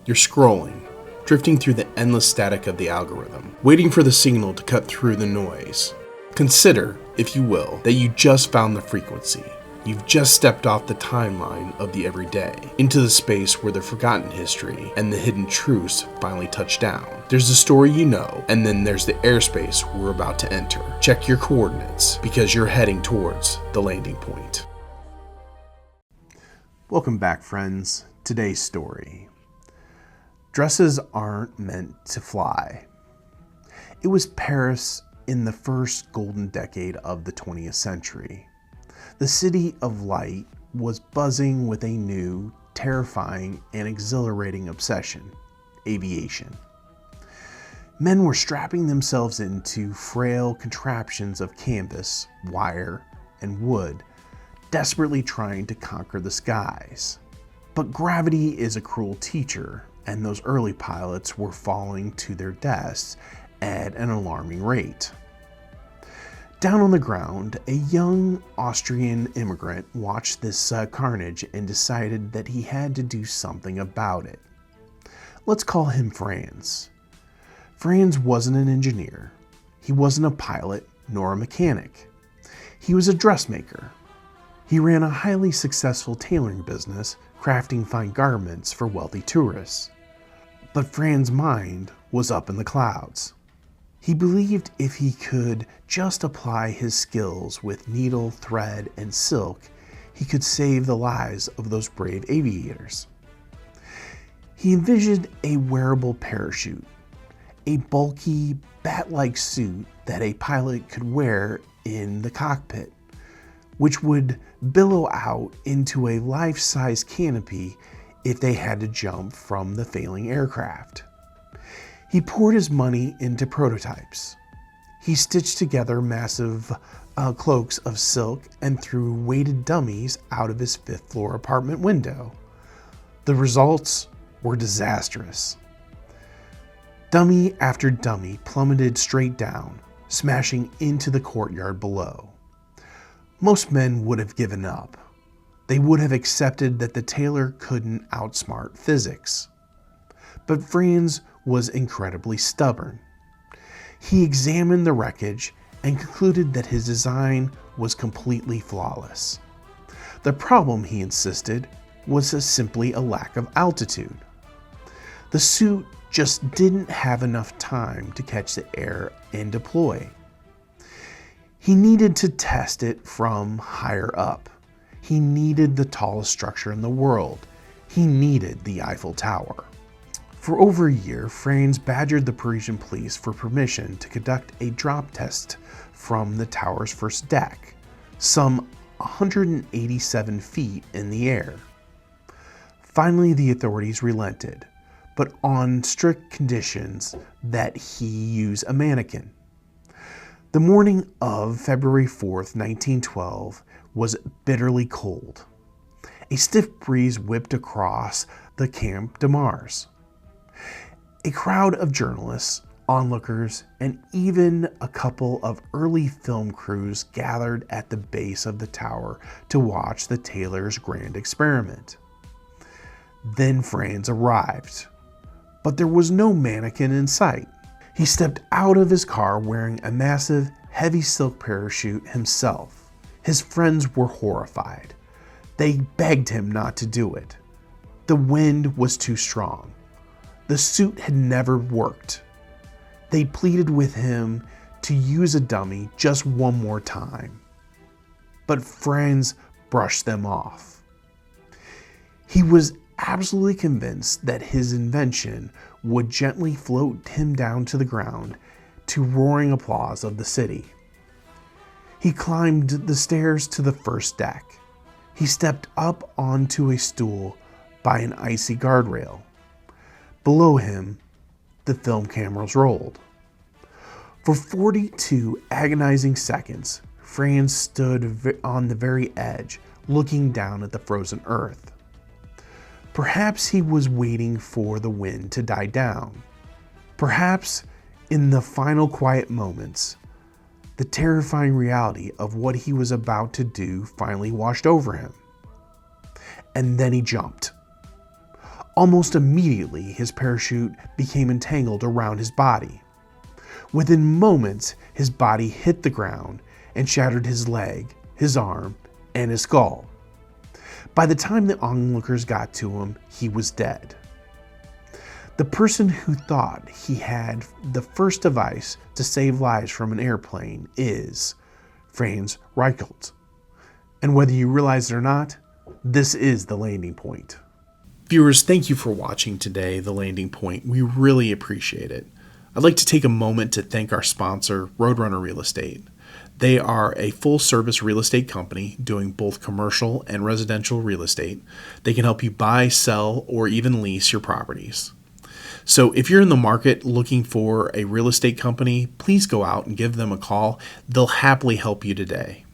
You're scrolling, drifting through the endless static of the algorithm, waiting for the signal to cut through the noise. Consider, if you will, that you just found the frequency. You've just stepped off the timeline of the everyday, into the space where the forgotten history and the hidden truths finally touch down. There's the story you know, and then there's the airspace we're about to enter. Check your coordinates, because you're heading towards the landing point. Welcome back, friends. Today's story. Dresses aren't meant to fly. It was Paris in the first golden decade of the 20th century. The city of light was buzzing with a new, terrifying, and exhilarating obsession: aviation. Men were strapping themselves into frail contraptions of canvas, wire, and wood, desperately trying to conquer the skies. But gravity is a cruel teacher, and those early pilots were falling to their deaths at an alarming rate. Down on the ground, a young Austrian immigrant watched this carnage and decided that he had to do something about it. Let's call him Franz. Franz wasn't an engineer. He wasn't a pilot nor a mechanic. He was a dressmaker. He ran a highly successful tailoring business, crafting fine garments for wealthy tourists. But Franz's mind was up in the clouds. He believed if he could just apply his skills with needle, thread, and silk, he could save the lives of those brave aviators. He envisioned a wearable parachute, a bulky, bat-like suit that a pilot could wear in the cockpit, which would billow out into a life-size canopy if they had to jump from the failing aircraft. He poured his money into prototypes. He stitched together massive cloaks of silk and threw weighted dummies out of his fifth-floor apartment window. The results were disastrous. Dummy after dummy plummeted straight down, smashing into the courtyard below. Most men would have given up. They would have accepted that the tailor couldn't outsmart physics. But Franz was incredibly stubborn. He examined the wreckage and concluded that his design was completely flawless. The problem, he insisted, was simply a lack of altitude. The suit just didn't have enough time to catch the air and deploy. He needed to test it from higher up. He needed the tallest structure in the world. He needed the Eiffel Tower. For over a year, Franz badgered the Parisian police for permission to conduct a drop test from the tower's first deck, some 187 feet in the air. Finally, the authorities relented, but on strict conditions that he use a mannequin. The morning of February 4th, 1912, was bitterly cold. A stiff breeze whipped across the Camp de Mars. A crowd of journalists, onlookers, and even a couple of early film crews gathered at the base of the tower to watch the tailor's grand experiment. Then Franz arrived, but there was no mannequin in sight. He stepped out of his car wearing a massive, heavy silk parachute himself. His friends were horrified. They begged him not to do it. The wind was too strong. The suit had never worked. They pleaded with him to use a dummy just one more time. But Franz brushed them off. He was absolutely convinced that his invention would gently float him down to the ground to roaring applause of the city. He climbed the stairs to the first deck. He stepped up onto a stool by an icy guardrail. Below him, the film cameras rolled. For 42 agonizing seconds, Franz stood on the very edge, looking down at the frozen earth. Perhaps he was waiting for the wind to die down. Perhaps, in the final quiet moments, the terrifying reality of what he was about to do finally washed over him. And then he jumped. Almost immediately, his parachute became entangled around his body. Within moments, his body hit the ground and shattered his leg, his arm, and his skull. By the time the onlookers got to him, he was dead. The person who thought he had the first device to save lives from an airplane is Franz Reichelt. And whether you realize it or not, this is The Landing Point. Viewers, thank you for watching today, The Landing Point. We really appreciate it. I'd like to take a moment to thank our sponsor, Roadrunner Real Estate. They are a full-service real estate company doing both commercial and residential real estate. They can help you buy, sell, or even lease your properties. So if you're in the market looking for a real estate company, please go out and give them a call. They'll happily help you today.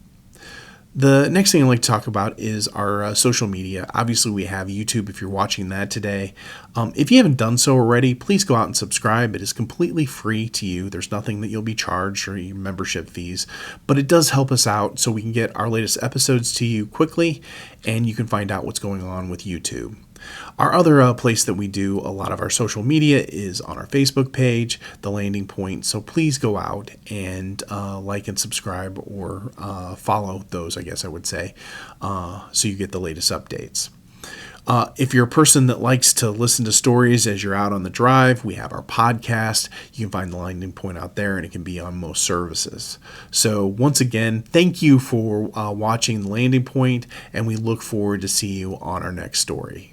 The next thing I'd like to talk about is our social media. Obviously, we have YouTube if you're watching that today. If you haven't done so already, please go out and subscribe. It is completely free to you. There's nothing that you'll be charged or your membership fees, but it does help us out so we can get our latest episodes to you quickly, and you can find out what's going on with YouTube. Our other place that we do a lot of our social media is on our Facebook page, The Landing Point. So please go out and like and subscribe or follow those, I guess I would say, so you get the latest updates. If you're a person that likes to listen to stories as you're out on the drive, we have our podcast. You can find The Landing Point out there, and it can be on most services. So once again, thank you for watching The Landing Point, and we look forward to see you on our next story.